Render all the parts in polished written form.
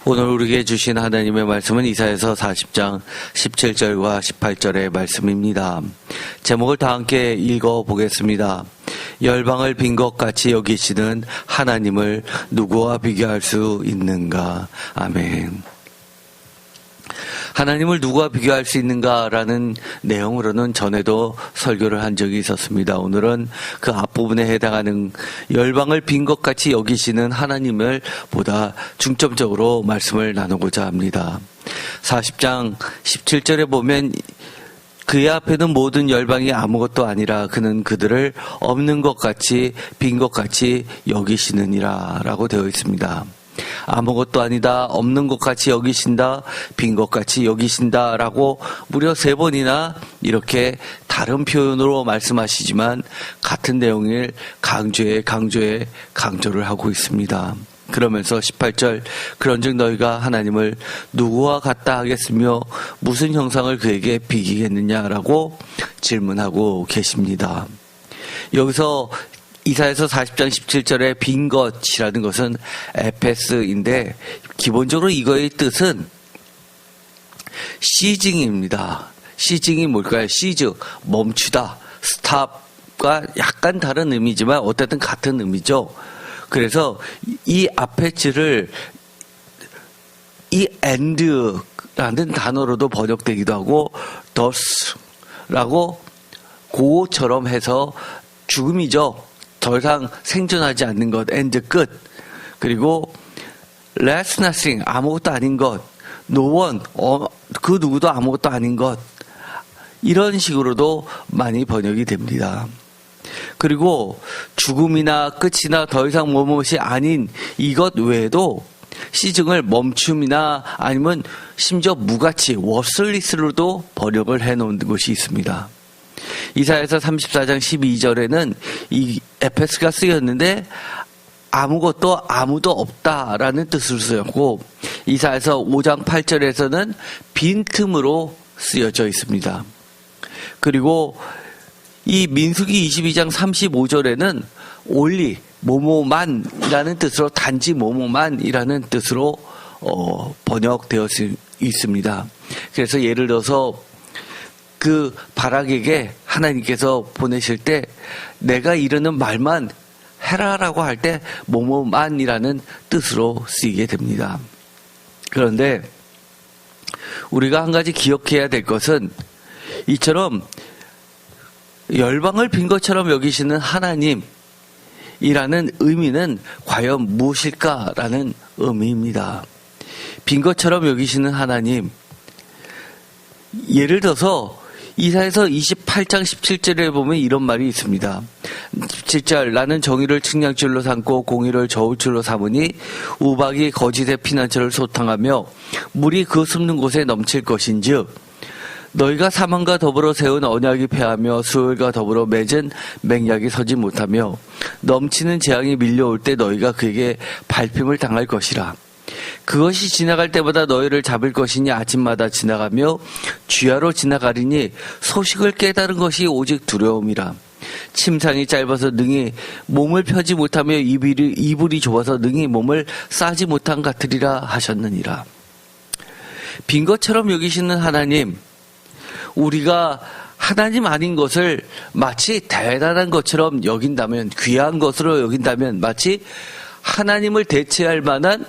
오늘 우리에게 주신 하나님의 말씀은 이사야서 40장 17절과 18절의 말씀입니다. 제목을 다 함께 읽어보겠습니다. 열방을 빈 것 같이 여기시는 하나님을 누구와 비교할 수 있는가? 아멘. 하나님을 누구와 비교할 수 있는가라는 내용으로는 전에도 설교를 한 적이 있었습니다. 오늘은 그 앞부분에 해당하는 열방을 빈 것 같이 여기시는 하나님을 보다 중점적으로 말씀을 나누고자 합니다. 40장 17절에 보면 그의 앞에는 모든 열방이 아무것도 아니라 그는 그들을 없는 것 같이 빈 것 같이 여기시느니라 라고 되어 있습니다. 아무것도 아니다, 없는 것 같이 여기신다, 빈 것 같이 여기신다 라고 무려 3번이나 이렇게 다른 표현으로 말씀하시지만 같은 내용을 강조를 하고 있습니다. 그러면서 18절 그런즉 너희가 하나님을 누구와 같다 하겠으며 무슨 형상을 그에게 비기겠느냐라고 질문하고 계십니다. 여기서 이사야서 40장 17절에 빈 것이라는 것은 에페스인데 기본적으로 이거의 뜻은 시징입니다. 시징이 뭘까요? 시즈, 멈추다, 스탑과 약간 다른 의미지만 어쨌든 같은 의미죠. 그래서 이 아페츠를 이 end라는 단어로도 번역되기도 하고 thus라고 고처럼 해서 죽음이죠. 더 이상 생존하지 않는 것, end 끝. 그리고 less nothing, 아무것도 아닌 것. no one, 그 누구도 아무것도 아닌 것. 이런 식으로도 많이 번역이 됩니다. 그리고 죽음이나 끝이나 더 이상 무엇이 아닌 이것 외에도 시증을 멈춤이나 아니면 심지어 무가치, worthless로도 번역을 해놓은 것이 있습니다. 이사야서 34장 12절에는 이 에페스가 쓰였는데 아무것도 아무도 없다라는 뜻으로 쓰였고 이사야서 5장 8절에서는 빈틈으로 쓰여져 있습니다. 그리고 이 민수기 22장 35절에는 only, 뭐뭐만이라는 뜻으로 단지 뭐뭐만이라는 뜻으로 번역되어 있습니다. 그래서 예를 들어서 그 바락에게 하나님께서 보내실 때 내가 이르는 말만 해라라고 할 때 뭐뭐만이라는 뜻으로 쓰이게 됩니다. 그런데 우리가 한 가지 기억해야 될 것은 이처럼 열방을 빈 것처럼 여기시는 하나님이라는 의미는 과연 무엇일까라는 의미입니다. 빈 것처럼 여기시는 하나님, 예를 들어서 이사야서 28장 17절에 보면 이런 말이 있습니다. 17절 나는 정의를 측량줄로 삼고 공의를 저울줄로 삼으니 우박이 거짓의 피난처를 소탕하며 물이 그 숨는 곳에 넘칠 것인즉 너희가 사망과 더불어 세운 언약이 패하며 수월과 더불어 맺은 맹약이 서지 못하며 넘치는 재앙이 밀려올 때 너희가 그에게 밟힘을 당할 것이라. 그것이 지나갈 때마다 너희를 잡을 것이니 아침마다 지나가며 주야로 지나가리니 소식을 깨달은 것이 오직 두려움이라. 침상이 짧아서 능히 몸을 펴지 못하며 이불이 좁아서 능히 몸을 싸지 못한 같으리라 하셨느니라. 빈 것처럼 여기시는 하나님, 우리가 하나님 아닌 것을 마치 대단한 것처럼 여긴다면, 귀한 것으로 여긴다면 마치 하나님을 대체할 만한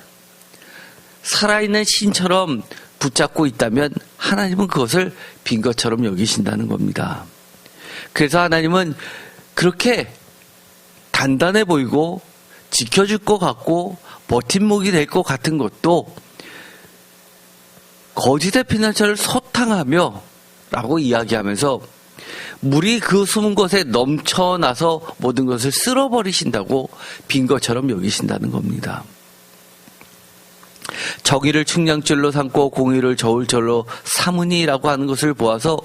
살아있는 신처럼 붙잡고 있다면 하나님은 그것을 빈 것처럼 여기신다는 겁니다. 그래서 하나님은 그렇게 단단해 보이고 지켜줄 것 같고 버팀목이 될 것 같은 것도 거짓의 피난처를 소탕하며 라고 이야기하면서 물이 그 숨은 곳에 넘쳐나서 모든 것을 쓸어버리신다고 빈 것처럼 여기신다는 겁니다. 정의를 측량줄로 삼고 공의를 저울줄로 삼으니라고 하는 것을 보아서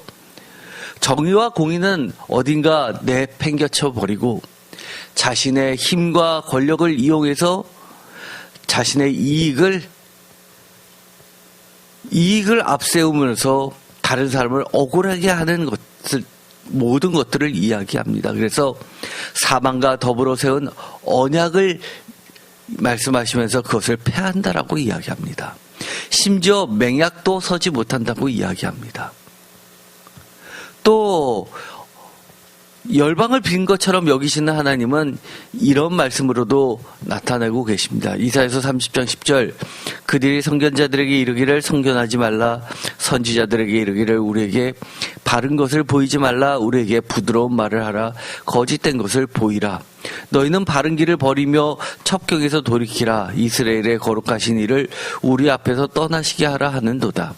정의와 공의는 어딘가 내팽겨쳐 버리고 자신의 힘과 권력을 이용해서 자신의 이익을 앞세우면서 다른 사람을 억울하게 하는 것을 모든 것들을 이야기합니다. 그래서 사망과 더불어 세운 언약을 말씀하시면서 그것을 패한다라고 이야기합니다. 심지어 맹약도 서지 못한다고 이야기합니다. 또 열방을 빈 것처럼 여기시는 하나님은 이런 말씀으로도 나타내고 계십니다. 이사야서 30장 10절 그들이 선견자들에게 이르기를 선견하지 말라, 선지자들에게 이르기를 우리에게 바른 것을 보이지 말라, 우리에게 부드러운 말을 하라, 거짓된 것을 보이라. 너희는 바른 길을 버리며 첩경에서 돌이키라. 이스라엘의 거룩하신 이를 우리 앞에서 떠나시게 하라 하는도다.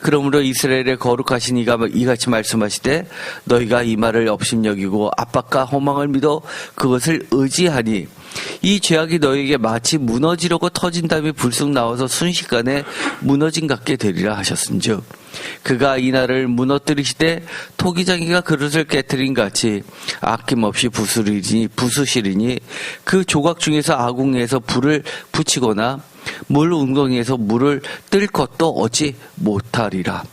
그러므로 이스라엘의 거룩하신 이가 이같이 말씀하시되 너희가 이 말을 업신여기고 압박과 허망을 믿어 그것을 의지하니 이 죄악이 너희에게 마치 무너지려고 터진 담이 불쑥 나와서 순식간에 무너진 같게 되리라 하셨은즉 그가 이 날을 무너뜨리시되 토기장이가 그릇을 깨뜨린 같이 아낌없이 부수시리니 그 조각 중에서 아궁이에서 불을 붙이거나 물 웅덩이에서 물을 뜰 것도 얻지 못하리라.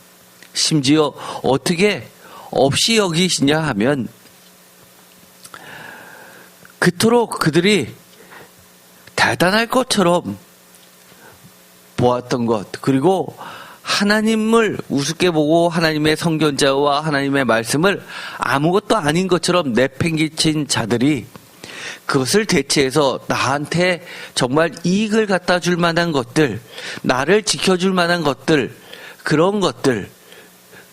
심지어 어떻게 없이 여기시냐 하면 그토록 그들이 대단할 것처럼 보았던 것, 그리고 하나님을 우습게 보고 하나님의 선견자와 하나님의 말씀을 아무것도 아닌 것처럼 내팽개친 자들이 그것을 대체해서 나한테 정말 이익을 갖다 줄 만한 것들, 나를 지켜줄 만한 것들, 그런 것들,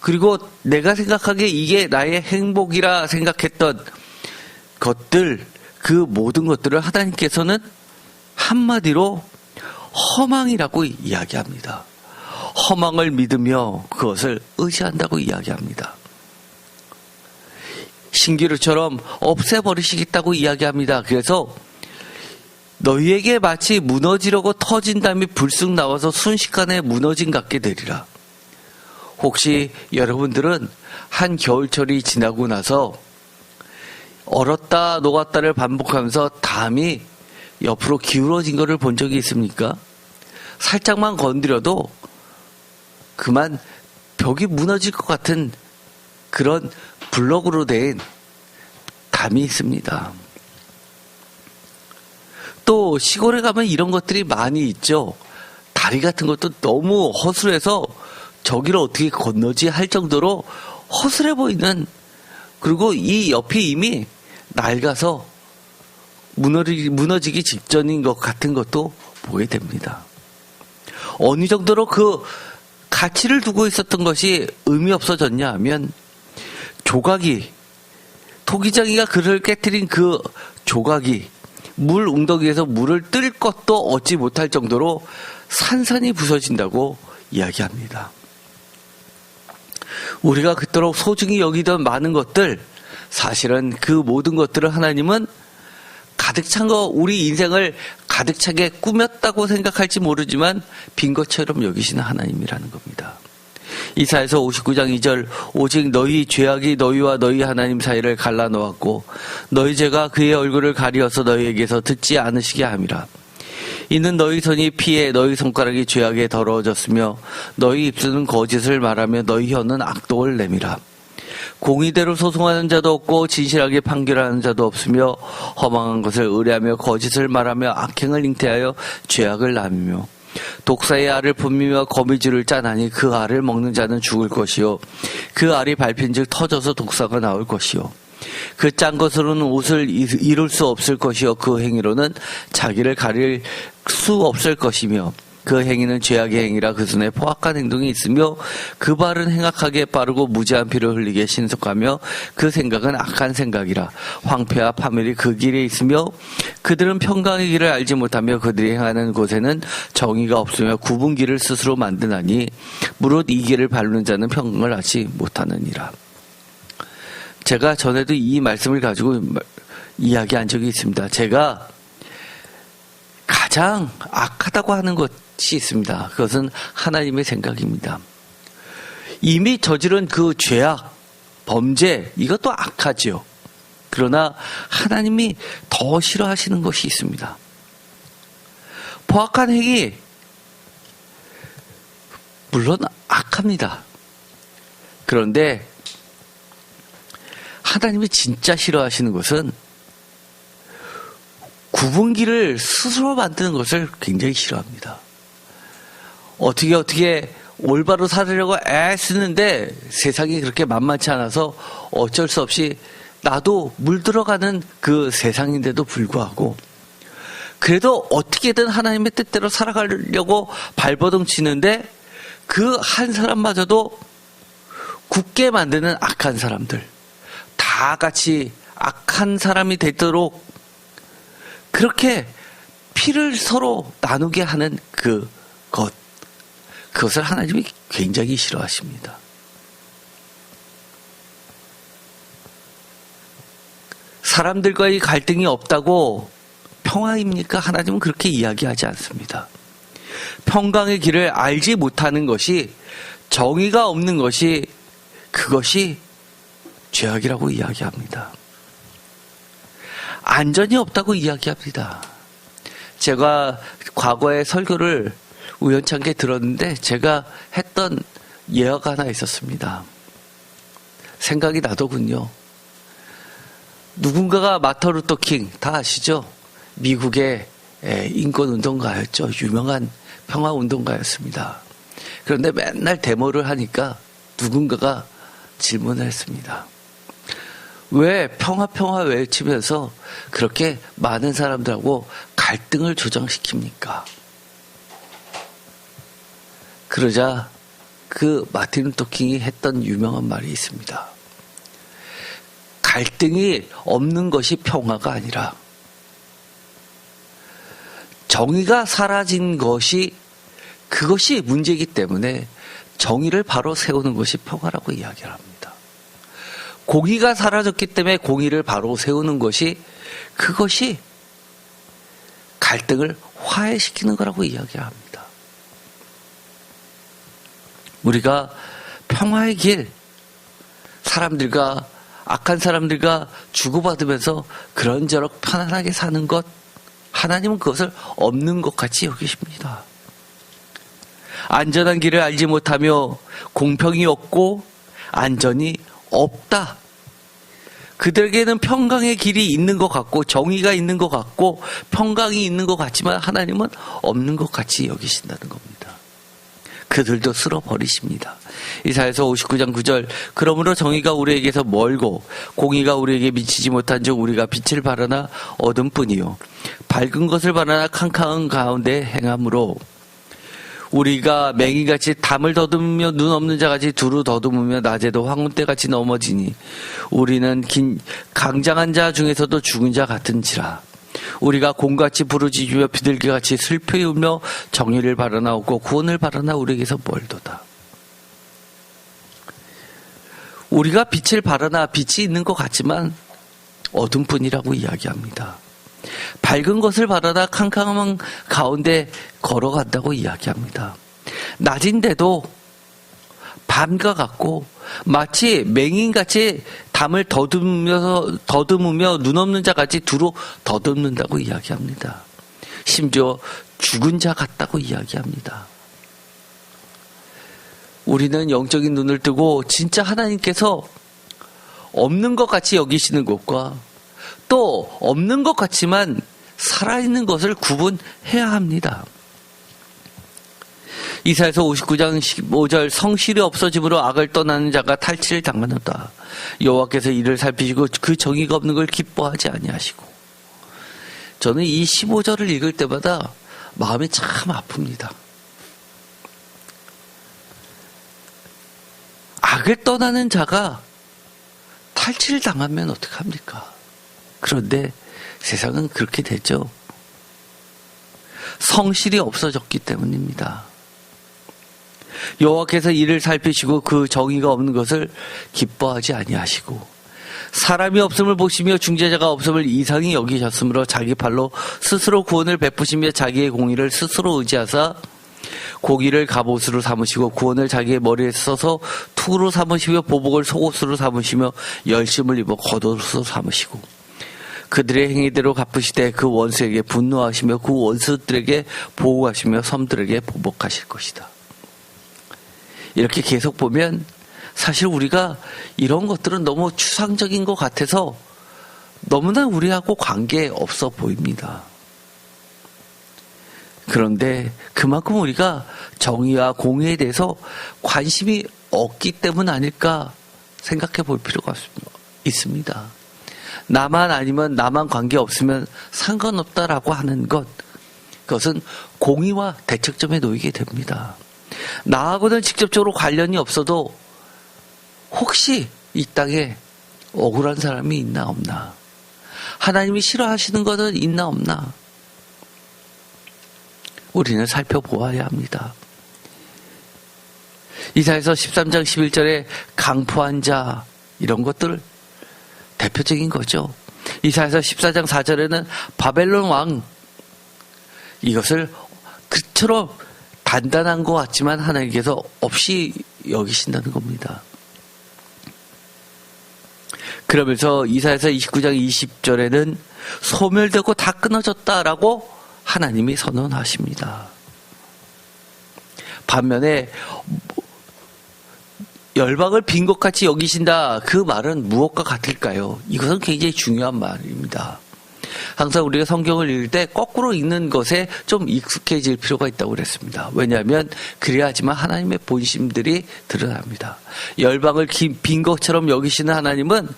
그리고 내가 생각하기에 이게 나의 행복이라 생각했던 것들, 그 모든 것들을 하나님께서는 한마디로 허망이라고 이야기합니다. 허망을 믿으며 그것을 의지한다고 이야기합니다. 신기루처럼 없애버리시겠다고 이야기합니다. 그래서 너희에게 마치 무너지려고 터진 담이 불쑥 나와서 순식간에 무너진 같게 되리라. 혹시 여러분들은 한 겨울철이 지나고 나서 얼었다 녹았다를 반복하면서 담이 옆으로 기울어진 것을 본 적이 있습니까? 살짝만 건드려도 그만 벽이 무너질 것 같은 그런 블럭으로 된 담이 있습니다. 또 시골에 가면 이런 것들이 많이 있죠. 다리 같은 것도 너무 허술해서 저기를 어떻게 건너지 할 정도로 허술해 보이는, 그리고 이 옆이 이미 낡아서 무너지기 직전인 것 같은 것도 보게 됩니다. 어느 정도로 그 가치를 두고 있었던 것이 의미 없어졌냐 하면 조각이, 토기장이가 그를 깨뜨린 그 조각이 물 웅덩이에서 물을 뜰 것도 얻지 못할 정도로 산산이 부서진다고 이야기합니다. 우리가 그토록 소중히 여기던 많은 것들, 사실은 그 모든 것들을 하나님은 가득 찬 거, 우리 인생을 가득 차게 꾸몄다고 생각할지 모르지만 빈 것처럼 여기시는 하나님이라는 겁니다. 이사야서 59장 2절 오직 너희 죄악이 너희와 너희 하나님 사이를 갈라놓았고 너희 죄가 그의 얼굴을 가리어서 너희에게서 듣지 않으시게 함이라. 이는 너희 손이 피해 너희 손가락이 죄악에 더러워졌으며 너희 입술은 거짓을 말하며 너희 혀는 악독을 내밀어. 공의대로 소송하는 자도 없고 진실하게 판결하는 자도 없으며 허망한 것을 의뢰하며 거짓을 말하며 악행을 잉태하여 죄악을 남이며 독사의 알을 분미며 거미줄을 짜나니 그 알을 먹는 자는 죽을 것이요 그 알이 밟힌즉 터져서 독사가 나올 것이요 그 짠 것으로는 옷을 이룰 수 없을 것이요 그 행위로는 자기를 가릴 수 없을 것이며 그 행위는 죄악의 행위라 그 손에 포악한 행동이 있으며 그 발은 행악하게 빠르고 무지한 피를 흘리게 신속하며 그 생각은 악한 생각이라. 황폐와 파멸이 그 길에 있으며 그들은 평강의 길을 알지 못하며 그들이 행하는 곳에는 정의가 없으며 굽은 길을 스스로 만드나니 무릇 이 길을 밟는 자는 평강을 알지 못하느니라. 제가 전에도 이 말씀을 가지고 이야기한 적이 있습니다. 제가 가장 악하다고 하는 것이 있습니다. 그것은 하나님의 생각입니다. 이미 저지른 그 죄악, 범죄, 이것도 악하지요. 그러나 하나님이 더 싫어하시는 것이 있습니다. 포악한 행위, 물론 악합니다. 그런데 하나님이 진짜 싫어하시는 것은 구분기를 스스로 만드는 것을 굉장히 싫어합니다. 어떻게 올바로 살으려고 애쓰는데 세상이 그렇게 만만치 않아서 어쩔 수 없이 나도 물들어가는 그 세상인데도 불구하고 그래도 어떻게든 하나님의 뜻대로 살아가려고 발버둥 치는데 그 한 사람마저도 굳게 만드는 악한 사람들, 다 같이 악한 사람이 되도록 그렇게 피를 서로 나누게 하는 그것을 하나님이 굉장히 싫어하십니다. 사람들과의 갈등이 없다고 평화입니까? 하나님은 그렇게 이야기하지 않습니다. 평강의 길을 알지 못하는 것이, 정의가 없는 것이, 그것이 죄악이라고 이야기합니다. 안전이 없다고 이야기합니다. 제가 과거에 설교를 우연찮게 들었는데 제가 했던 예화가 하나 있었습니다. 생각이 나더군요. 누군가가 마tin 루터 킹, 다 아시죠? 미국의 인권운동가였죠. 유명한 평화운동가였습니다. 그런데 맨날 데모를 하니까 누군가가 질문을 했습니다. 왜 평화 외치면서 그렇게 많은 사람들하고 갈등을 조장시킵니까? 그러자 그 마tin 루터 킹이 했던 유명한 말이 있습니다. 갈등이 없는 것이 평화가 아니라 정의가 사라진 것이, 그것이 문제이기 때문에 정의를 바로 세우는 것이 평화라고 이야기를 합니다. 공의가 사라졌기 때문에 공의를 바로 세우는 것이, 그것이 갈등을 화해시키는 거라고 이야기합니다. 우리가 평화의 길, 사람들과, 악한 사람들과 주고받으면서 그런저런 편안하게 사는 것, 하나님은 그것을 없는 것 같이 여기십니다. 안전한 길을 알지 못하며 공평이 없고 안전이 없다. 그들에게는 평강의 길이 있는 것 같고 정의가 있는 것 같고 평강이 있는 것 같지만 하나님은 없는 것 같이 여기신다는 겁니다. 그들도 쓸어버리십니다. 이사야서 59장 9절, 그러므로 정의가 우리에게서 멀고 공의가 우리에게 미치지 못한 즉 우리가 빛을 바라나 어둠뿐이요 밝은 것을 바라나 캄캄한 가운데 행함으로 우리가 맹인같이 담을 더듬으며 눈 없는 자같이 두루 더듬으며 낮에도 황혼때같이 넘어지니 우리는 강장한 자 중에서도 죽은 자 같은지라. 우리가 곰같이 부르짖으며 비둘기같이 슬피 울며 정의를 바라나 없고 구원을 바라나 우리에게서 멀도다. 우리가 빛을 바라나 빛이 있는 것 같지만 어둠뿐이라고 이야기합니다. 밝은 것을 바라다 캄캄한 가운데 걸어간다고 이야기합니다. 낮인데도 밤과 같고 마치 맹인같이 담을 더듬으며 눈 없는 자같이 두루 더듬는다고 이야기합니다. 심지어 죽은 자 같다고 이야기합니다. 우리는 영적인 눈을 뜨고 진짜 하나님께서 없는 것 같이 여기시는 것과 또 없는 것 같지만 살아있는 것을 구분해야 합니다. 이사야서 59장 15절, 성실이 없어짐으로 악을 떠나는 자가 탈취를 당하노다. 여호와께서 이를 살피시고 그 정의가 없는 걸 기뻐하지 아니하시고. 저는 이 15절을 읽을 때마다 마음이 참 아픕니다. 악을 떠나는 자가 탈취를 당하면 어떡합니까? 그런데 세상은 그렇게 되죠. 성실이 없어졌기 때문입니다. 여호와께서 이를 살피시고 그 정의가 없는 것을 기뻐하지 아니하시고 사람이 없음을 보시며 중재자가 없음을 이상히 여기셨으므로 자기 팔로 스스로 구원을 베푸시며 자기의 공의를 스스로 의지하사 고기를 갑옷으로 삼으시고 구원을 자기의 머리에 써서 투구로 삼으시며 보복을 속옷으로 삼으시며 열심을 입어 겉옷으로 삼으시고 그들의 행위대로 갚으시되 그 원수에게 분노하시며 그 원수들에게 보호하시며 섬들에게 보복하실 것이다. 이렇게 계속 보면 사실 우리가 이런 것들은 너무 추상적인 것 같아서 너무나 우리하고 관계 없어 보입니다. 그런데 그만큼 우리가 정의와 공의에 대해서 관심이 없기 때문 아닐까 생각해 볼 필요가 있습니다. 나만 아니면 나만 관계없으면 상관없다라고 하는 그것은 공의와 대척점에 놓이게 됩니다. 나하고는 직접적으로 관련이 없어도 혹시 이 땅에 억울한 사람이 있나 없나, 하나님이 싫어하시는 것은 있나 없나, 우리는 살펴보아야 합니다. 이사야서 13장 11절에 강포한 자, 이런 것들 대표적인 거죠. 이사야서 14장 4절에는 바벨론 왕, 이것을 그처럼 단단한 것 같지만 하나님께서 없이 여기신다는 겁니다. 그러면서 이사야서 29장 20절에는 소멸되고 다 끊어졌다라고 하나님이 선언하십니다. 반면에 열방을 빈 것 같이 여기신다, 그 말은 무엇과 같을까요? 이것은 굉장히 중요한 말입니다. 항상 우리가 성경을 읽을 때 거꾸로 읽는 것에 좀 익숙해질 필요가 있다고 그랬습니다. 왜냐하면 그래야지만 하나님의 본심들이 드러납니다. 열방을 빈 것처럼 여기시는 하나님은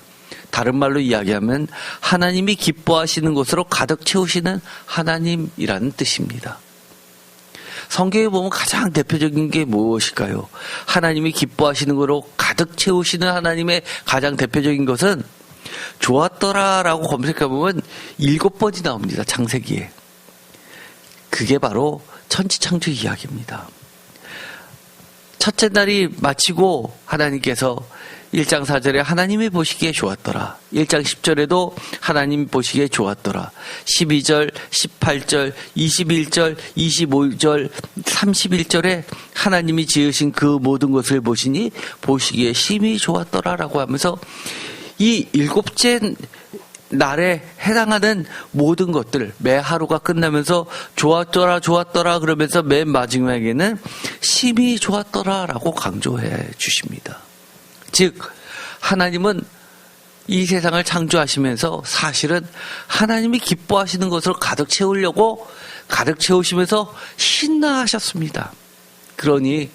다른 말로 이야기하면 하나님이 기뻐하시는 것으로 가득 채우시는 하나님이라는 뜻입니다. 성경에 보면 가장 대표적인 게 무엇일까요? 하나님이 기뻐하시는 것으로 가득 채우시는 하나님의 가장 대표적인 것은 좋았더라라고 검색해보면 7번이 나옵니다. 창세기에. 그게 바로 천지창조 이야기입니다. 첫째 날이 마치고 하나님께서 1장 4절에 하나님이 보시기에 좋았더라. 1장 10절에도 하나님이 보시기에 좋았더라. 12절, 18절, 21절, 25절, 31절에 하나님이 지으신 그 모든 것을 보시니 보시기에 심히 좋았더라라고 하면서 이 7째 날에 해당하는 모든 것들, 매 하루가 끝나면서 좋았더라 좋았더라 그러면서 맨 마지막에는 심히 좋았더라라고 강조해 주십니다. 즉 하나님은 이 세상을 창조하시면서 사실은 하나님이 기뻐하시는 것으로 가득 채우려고 가득 채우시면서 신나하셨습니다. 그러니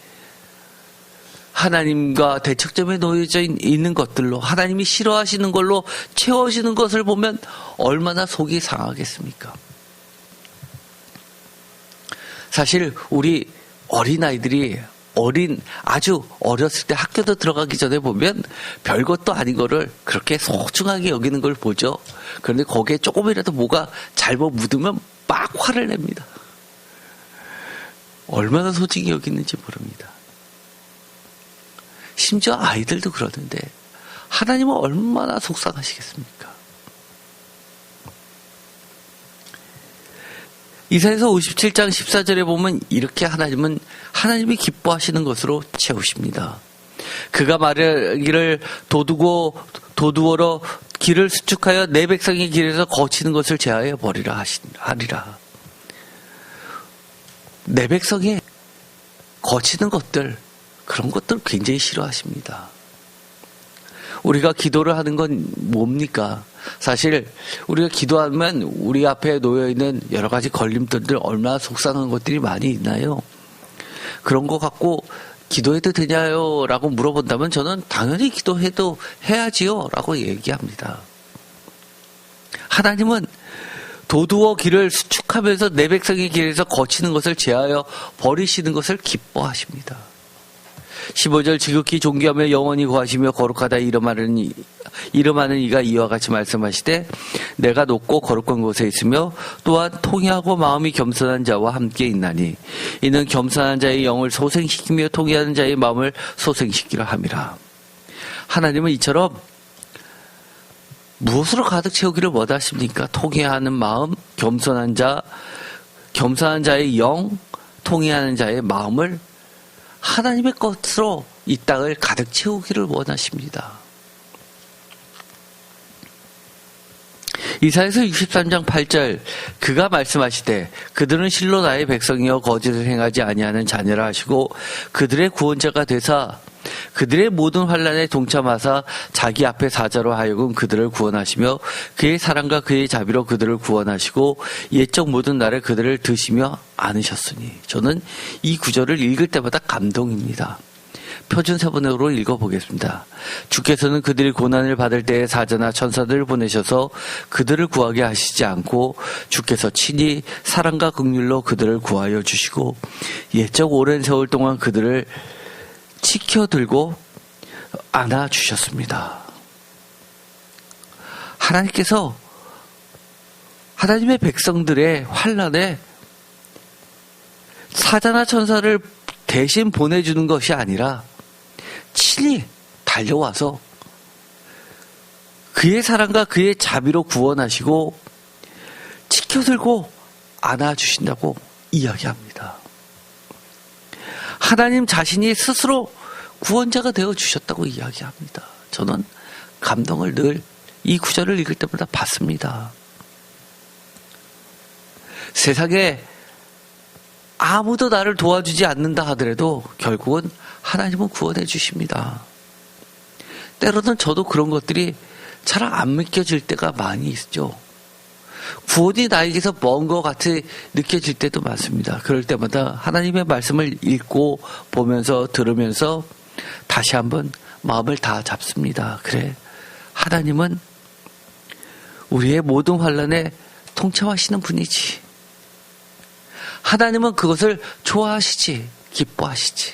하나님과 대척점에 놓여져 있는 것들로, 하나님이 싫어하시는 걸로 채워지는 것을 보면 얼마나 속이 상하겠습니까? 사실 우리 어린아이들이 아주 어렸을 때 학교도 들어가기 전에 보면 별것도 아닌 거를 그렇게 소중하게 여기는 걸 보죠. 그런데 거기에 조금이라도 뭐가 잘못 묻으면 막 화를 냅니다. 얼마나 소중히 여기는지 모릅니다. 심지어 아이들도 그러는데 하나님은 얼마나 속상하시겠습니까? 이사야서 57장 14절에 보면 이렇게 하나님이 기뻐하시는 것으로 채우십니다. 그가 말하기를 도두어로 길을 수축하여 내 백성의 길에서 거치는 것을 제하여 버리라 하리라. 내 백성의 거치는 것들, 그런 것들 굉장히 싫어하십니다. 우리가 기도를 하는 건 뭡니까? 사실 우리가 기도하면 우리 앞에 놓여있는 여러 가지 걸림돌들, 얼마나 속상한 것들이 많이 있나요? 그런 거 갖고 기도해도 되냐요? 라고 물어본다면 저는 당연히 기도해도 해야지요 라고 얘기합니다. 하나님은 도두어 길을 수축하면서 내 백성의 길에서 거치는 것을 제하여 버리시는 것을 기뻐하십니다. 15절 지극히 존귀하며 영원히 거하시며 거룩하다 이름하는 이가 이와 같이 말씀하시되 내가 높고 거룩한 곳에 있으며 또한 통회하고 마음이 겸손한 자와 함께 있나니 이는 겸손한 자의 영을 소생시키며 통회하는 자의 마음을 소생시키려 함이라. 하나님은 이처럼 무엇으로 가득 채우기를 원하십니까? 통회하는 마음, 겸손한 자의 영, 통회하는 자의 마음을 하나님의 것으로 이 땅을 가득 채우기를 원하십니다. 이사야서 63장 8절 그가 말씀하시되 그들은 실로 나의 백성이여 거짓을 행하지 아니하는 자녀라 하시고 그들의 구원자가 되사 그들의 모든 환난에 동참하사 자기 앞에 사자로 하여금 그들을 구원하시며 그의 사랑과 그의 자비로 그들을 구원하시고 옛적 모든 날에 그들을 드시며 안으셨으니. 저는 이 구절을 읽을 때마다 감동입니다. 표준 세번역으로 읽어보겠습니다. 주께서는 그들이 고난을 받을 때에 사자나 천사들을 보내셔서 그들을 구하게 하시지 않고 주께서 친히 사랑과 긍휼로 그들을 구하여 주시고 옛적 오랜 세월 동안 그들을 지켜들고 안아주셨습니다. 하나님께서 하나님의 백성들의 환난에 사자나 천사를 대신 보내주는 것이 아니라 친히 달려와서 그의 사랑과 그의 자비로 구원하시고 지켜들고 안아주신다고 이야기합니다. 하나님 자신이 스스로 구원자가 되어주셨다고 이야기합니다. 저는 감동을 늘 이 구절을 읽을 때마다 받습니다. 세상에 아무도 나를 도와주지 않는다 하더라도 결국은 하나님은 구원해 주십니다. 때로는 저도 그런 것들이 잘 안 믿겨질 때가 많이 있죠. 구원이 나에게서 먼 것 같이 느껴질 때도 많습니다. 그럴 때마다 하나님의 말씀을 읽고 보면서 들으면서 다시 한번 마음을 다 잡습니다. 그래, 하나님은 우리의 모든 환난에 통참하시는 분이지. 하나님은 그것을 좋아하시지, 기뻐하시지.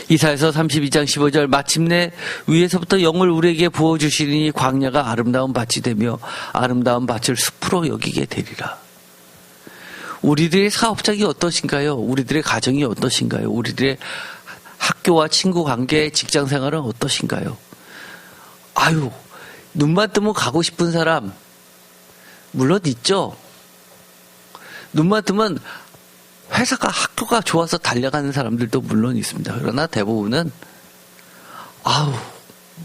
이사야서 32장 15절 마침내 위에서부터 영을 우리에게 부어주시니 광야가 아름다운 밭이 되며 아름다운 밭을 숲으로 여기게 되리라. 우리들의 사업장이 어떠신가요? 우리들의 가정이 어떠신가요? 우리들의 학교와 친구 관계, 직장 생활은 어떠신가요? 아유, 눈만 뜨면 가고 싶은 사람 물론 있죠. 눈만 뜨면 회사가, 학교가 좋아서 달려가는 사람들도 물론 있습니다. 그러나 대부분은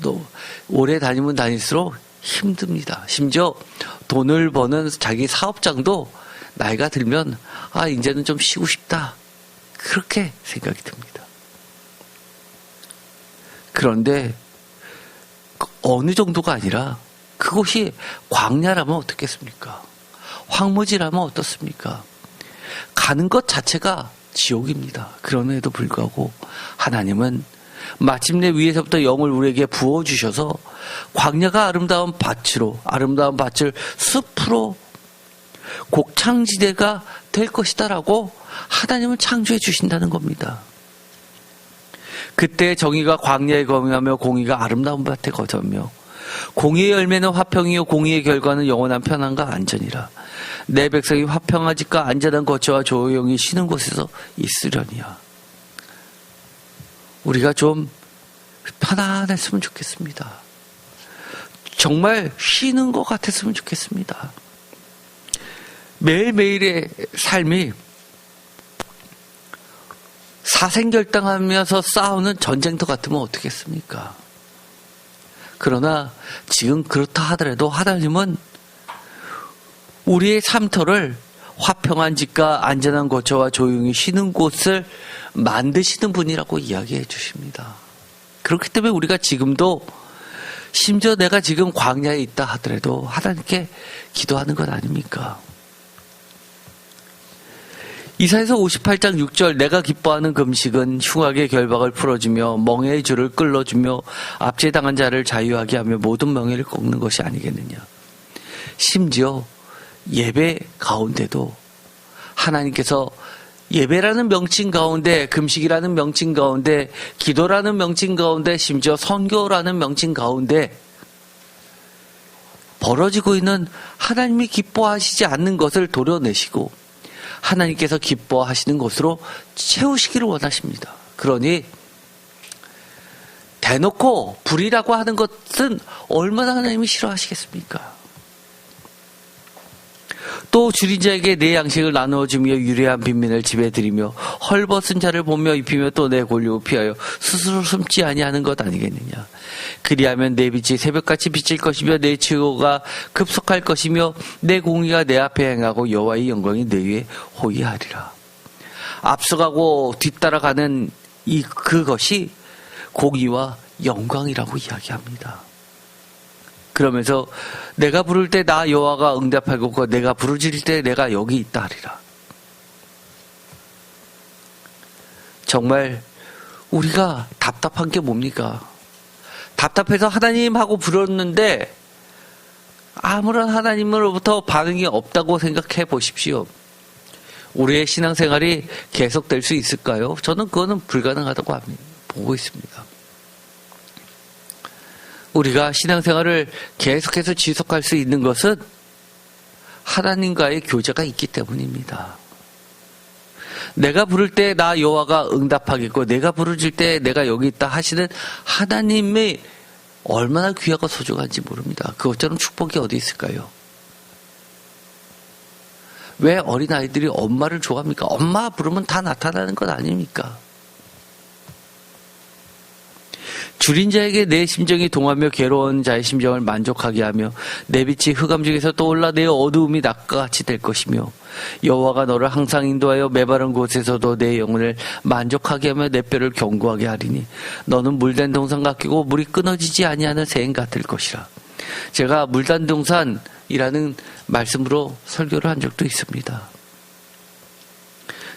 너 오래 다니면 다닐수록 힘듭니다. 심지어 돈을 버는 자기 사업장도 나이가 들면 이제는 좀 쉬고 싶다, 그렇게 생각이 듭니다. 그런데 어느 정도가 아니라 그곳이 광야라면 어떻겠습니까? 황무지라면 어떻습니까? 가는 것 자체가 지옥입니다. 그럼에도 불구하고 하나님은 마침내 위에서부터 영을 우리에게 부어주셔서 광야가 아름다운 밭으로, 아름다운 밭을 숲으로 곡창지대가 될 것이다라고 하나님은 창조해 주신다는 겁니다. 그때 정의가 광야에 거명하며 공의가 아름다운 밭에 거저며 공의의 열매는 화평이요 공의의 결과는 영원한 편안과 안전이라. 내 백성이 화평하지까 안전한 거처와 조용히 쉬는 곳에서 있으려니와. 우리가 좀 편안했으면 좋겠습니다. 정말 쉬는 것 같았으면 좋겠습니다. 매일매일의 삶이 사생결당하면서 싸우는 전쟁터 같으면 어떻겠습니까? 그러나 지금 그렇다 하더라도 하나님은 우리의 삶터를 화평한 집과 안전한 거처와 조용히 쉬는 곳을 만드시는 분이라고 이야기해 주십니다. 그렇기 때문에 우리가 지금도 심지어 내가 지금 광야에 있다 하더라도 하나님께 기도하는 것 아닙니까? 이사야서 58장 6절 내가 기뻐하는 금식은 흉악의 결박을 풀어주며 멍에의 줄을 끌어주며 압제당한 자를 자유하게 하며 모든 멍에를 꺾는 것이 아니겠느냐. 심지어 예배 가운데도 하나님께서 예배라는 명칭 가운데, 금식이라는 명칭 가운데, 기도라는 명칭 가운데, 심지어 선교라는 명칭 가운데 벌어지고 있는 하나님이 기뻐하시지 않는 것을 도려내시고 하나님께서 기뻐하시는 것으로 채우시기를 원하십니다. 그러니 대놓고 불이라고 하는 것은 얼마나 하나님이 싫어하시겠습니까? 또 줄인 자에게 내 양식을 나누어주며 유리한 빈민을 집에 들이며 헐벗은 자를 보며 입히며 또 내 권력을 피하여 스스로 숨지 아니하는 것 아니겠느냐. 그리하면 내 빛이 새벽같이 비칠 것이며 내 치유가 급속할 것이며 내 공의가 내 앞에 행하고 여호와의 영광이 내 위에 호위하리라. 앞서가고 뒤따라가는 그것이 공의와 영광이라고 이야기합니다. 그러면서 내가 부를 때 나 여호와가 응답하고 내가 부르짖을 때 내가 여기 있다 하리라. 정말 우리가 답답한 게 뭡니까? 답답해서 하나님 하고 부르는데 아무런 하나님으로부터 반응이 없다고 생각해 보십시오. 우리의 신앙생활이 계속될 수 있을까요? 저는 그거는 불가능하다고 보고 있습니다. 우리가 신앙생활을 계속해서 지속할 수 있는 것은 하나님과의 교제가 있기 때문입니다. 내가 부를 때 나 여호와가 응답하겠고 내가 부르짖을 때 내가 여기 있다 하시는 하나님의 얼마나 귀하고 소중한지 모릅니다. 그것처럼 축복이 어디 있을까요? 왜 어린아이들이 엄마를 좋아합니까? 엄마 부르면 다 나타나는 것 아닙니까? 줄인 자에게 내 심정이 동하며 괴로운 자의 심정을 만족하게 하며 내 빛이 흑암 중에서 떠올라 내 어두움이 낮과 같이 될 것이며 여호와가 너를 항상 인도하여 메마른 곳에서도 내 영혼을 만족하게 하며 내 뼈를 견고하게 하리니 너는 물된 동산 같고 물이 끊어지지 아니하는 샘 같을 것이라. 제가 물단 동산이라는 말씀으로 설교를 한 적도 있습니다.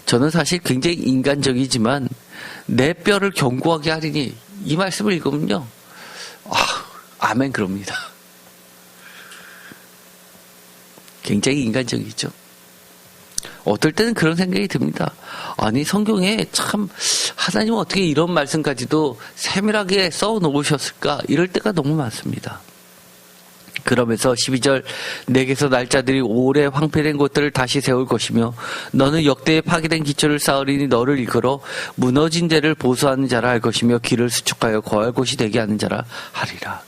저는 사실 굉장히 인간적이지만 내 뼈를 견고하게 하리니 이 말씀을 읽으면요, 아멘 그럽니다. 굉장히 인간적이죠. 어떨 때는 그런 생각이 듭니다. 아니 성경에 참 하나님은 어떻게 이런 말씀까지도 세밀하게 써놓으셨을까 이럴 때가 너무 많습니다. 그러면서 12절 내게서 날짜들이 오래 황폐된 곳들을 다시 세울 것이며 너는 역대에 파괴된 기초를 쌓으리니 너를 이끌어 무너진 데를 보수하는 자라 할 것이며 길을 수축하여 거할 곳이 되게 하는 자라 하리라.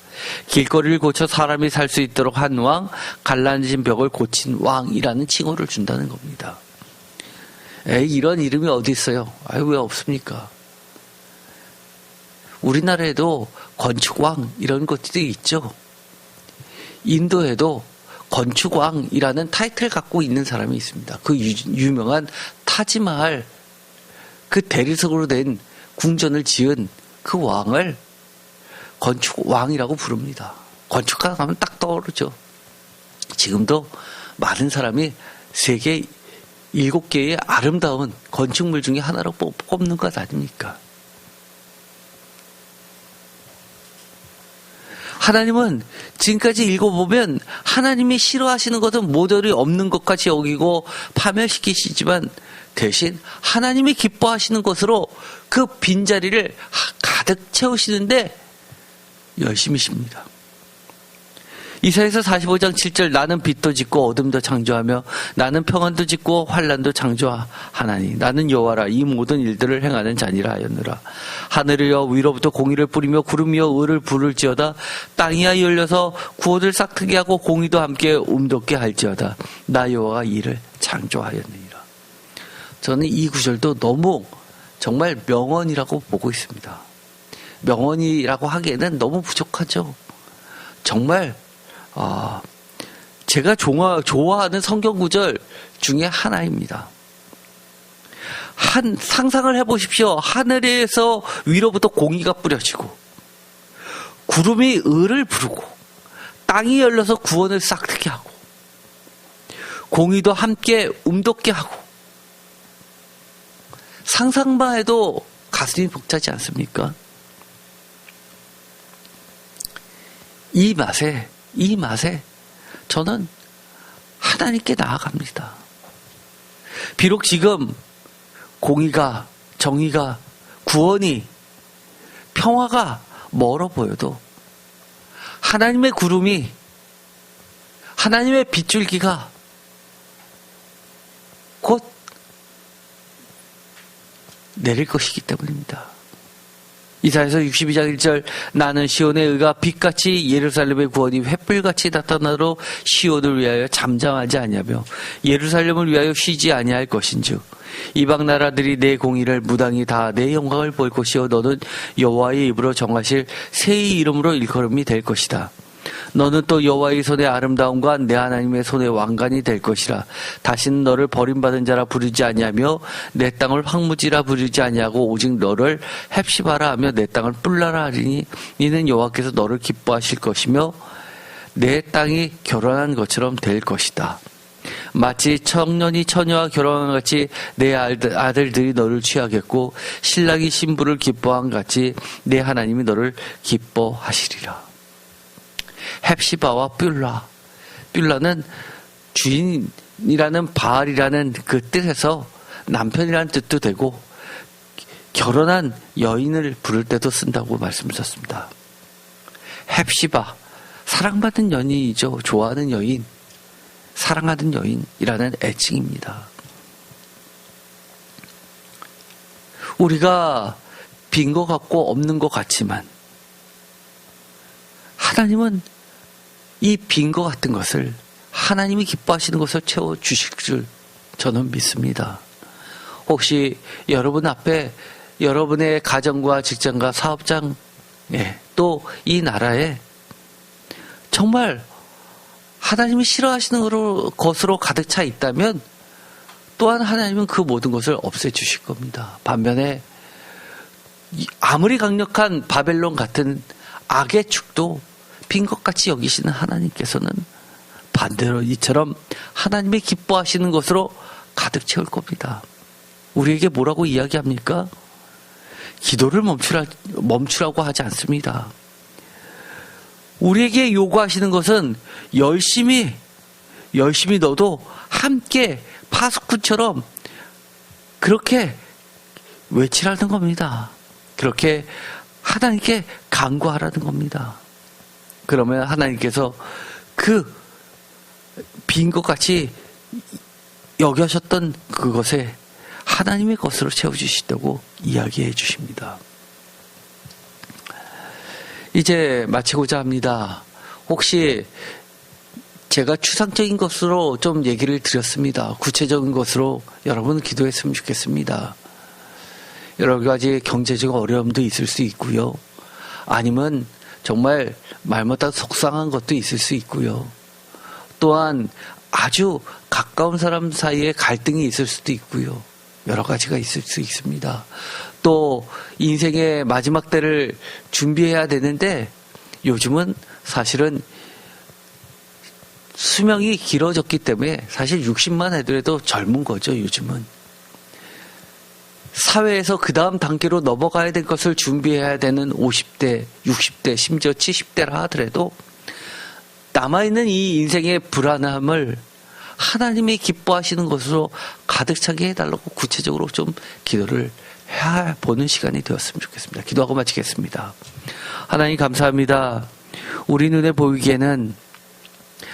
길거리를 고쳐 사람이 살 수 있도록 한 왕, 갈라진 벽을 고친 왕이라는 칭호를 준다는 겁니다. 이런 이름이 어디 있어요? 왜 없습니까? 우리나라에도 건축왕 이런 것들이 있죠. 인도에도 건축왕이라는 타이틀을 갖고 있는 사람이 있습니다. 그 유명한 타지마할 그 대리석으로 된 궁전을 지은 그 왕을 건축왕이라고 부릅니다. 건축가 하면 딱 떠오르죠. 지금도 많은 사람이 세계 7개의 아름다운 건축물 중에 하나로 꼽는 것 아닙니까? 하나님은 지금까지 읽어보면 하나님이 싫어하시는 것은 모조리 없는 것까지 여기고 파멸시키시지만 대신 하나님이 기뻐하시는 것으로 그 빈자리를 가득 채우시는데 열심히십니다. 이사야서 45장 7절 나는 빛도 짓고 어둠도 창조하며 나는 평안도 짓고 환난도 창조하나니 나는 여호와라 이 모든 일들을 행하는 자니라 하였느라. 하늘이여 위로부터 공의를 뿌리며 구름이여 의를 부를지어다. 땅이야 열려서 구원을 싹트게 하고 공의도 함께 움돋게 할지어다. 나 여호와가 이를 창조하였느니라. 저는 이 구절도 너무 정말 명언이라고 보고 있습니다. 명언이라고 하기에는 너무 부족하죠. 정말 제가 좋아하는 성경 구절 중에 하나입니다. 상상을 해보십시오. 하늘에서 위로부터 공의가 뿌려지고 구름이 의를 부르고 땅이 열려서 구원을 싹트게 하고 공의도 함께 움돋게 하고 상상만 해도 가슴이 벅차지 않습니까? 이 맛에 저는 하나님께 나아갑니다. 비록 지금 공의가, 정의가, 구원이, 평화가 멀어 보여도 하나님의 구름이, 하나님의 빗줄기가 곧 내릴 것이기 때문입니다. 이사야서 62장 1절 나는 시온의 의가 빛같이 예루살렘의 구원이 횃불같이 나타나도록 시온을 위하여 잠잠하지 아니하며 예루살렘을 위하여 쉬지 아니할 것인즉 이방 나라들이 내 공의를 무당히 다 내 영광을 볼 것이요 너는 여호와의 입으로 정하실 새의 이름으로 일컬음이 될 것이다. 너는 또 여호와의 손의 아름다움과 내 하나님의 손의 왕관이 될 것이라. 다시는 너를 버림받은 자라 부르지 아니하며 내 땅을 황무지라 부르지 아니하고 오직 너를 헵시바라 하며 내 땅을 뿔라라 하리니 이는 여호와께서 너를 기뻐하실 것이며 내 땅이 결혼한 것처럼 될 것이다. 마치 청년이 처녀와 결혼한 같이 내 아들들이 너를 취하겠고 신랑이 신부를 기뻐한 같이 내 하나님이 너를 기뻐하시리라. 헵시바와 뷸라는 주인이라는 바알이라는 그 뜻에서 남편이라는 뜻도 되고 결혼한 여인을 부를 때도 쓴다고 말씀하셨습니다. 헵시바, 사랑받는 연인이죠. 좋아하는 여인, 사랑하는 여인이라는 애칭입니다. 우리가 빈 것 같고 없는 것 같지만 하나님은 이 빈 것 같은 것을 하나님이 기뻐하시는 것을 채워주실 줄 저는 믿습니다. 혹시 여러분 앞에 여러분의 가정과 직장과 사업장, 또 이 나라에 정말 하나님이 싫어하시는 것으로 가득 차 있다면 또한 하나님은 그 모든 것을 없애주실 겁니다. 반면에 아무리 강력한 바벨론 같은 악의 축도 빈 것 같이 여기시는 하나님께서는 반대로 이처럼 하나님이 기뻐하시는 것으로 가득 채울 겁니다. 우리에게 뭐라고 이야기합니까? 기도를 멈추라고 하지 않습니다. 우리에게 요구하시는 것은 열심히 너도 함께 파수꾼처럼 그렇게 외치라는 겁니다. 그렇게 하나님께 간구하라는 겁니다. 그러면 하나님께서 그 빈 것 같이 여겨셨던 그것에 하나님의 것으로 채워주시다고 이야기해 주십니다. 이제 마치고자 합니다. 혹시 제가 추상적인 것으로 좀 얘기를 드렸습니다. 구체적인 것으로 여러분 기도했으면 좋겠습니다. 여러 가지 경제적 어려움도 있을 수 있고요. 아니면 정말 말 못하고 속상한 것도 있을 수 있고요. 또한 아주 가까운 사람 사이에 갈등이 있을 수도 있고요. 여러 가지가 있을 수 있습니다. 또 인생의 마지막 때를 준비해야 되는데 요즘은 사실은 수명이 길어졌기 때문에 사실 60만 해도 젊은 거죠. 요즘은 사회에서 그 다음 단계로 넘어가야 될 것을 준비해야 되는 50대, 60대, 심지어 70대라 하더라도 남아있는 이 인생의 불안함을 하나님이 기뻐하시는 것으로 가득 차게 해달라고 구체적으로 좀 기도를 해보는 시간이 되었으면 좋겠습니다. 기도하고 마치겠습니다. 하나님 감사합니다. 우리 눈에 보이기에는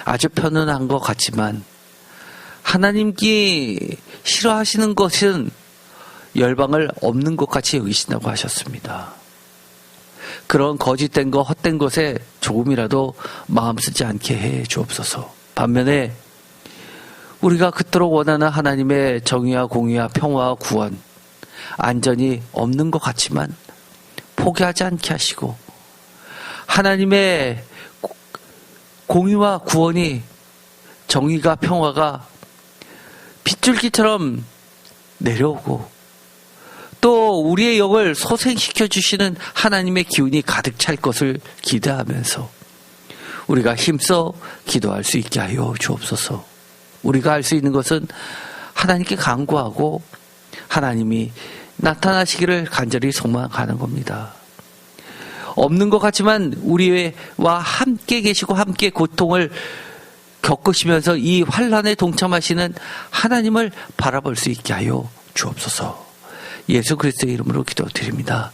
아주 편안한 것 같지만 하나님께 싫어하시는 것은 열방을 없는 것 같이 여기신다고 하셨습니다. 그런 거짓된 것, 헛된 것에 조금이라도 마음 쓰지 않게 해 주옵소서. 반면에 우리가 그토록 원하는 하나님의 정의와 공의와 평화와 구원, 안전이 없는 것 같지만 포기하지 않게 하시고 하나님의 공의와 구원이, 정의가, 평화가 빗줄기처럼 내려오고 또 우리의 영을 소생시켜 주시는 하나님의 기운이 가득 찰 것을 기대하면서 우리가 힘써 기도할 수 있게 하여 주옵소서. 우리가 할 수 있는 것은 하나님께 간구하고 하나님이 나타나시기를 간절히 소망하는 겁니다. 없는 것 같지만 우리와 함께 계시고 함께 고통을 겪으시면서 이 환난에 동참하시는 하나님을 바라볼 수 있게 하여 주옵소서. 예수 그리스도의 이름으로 기도드립니다.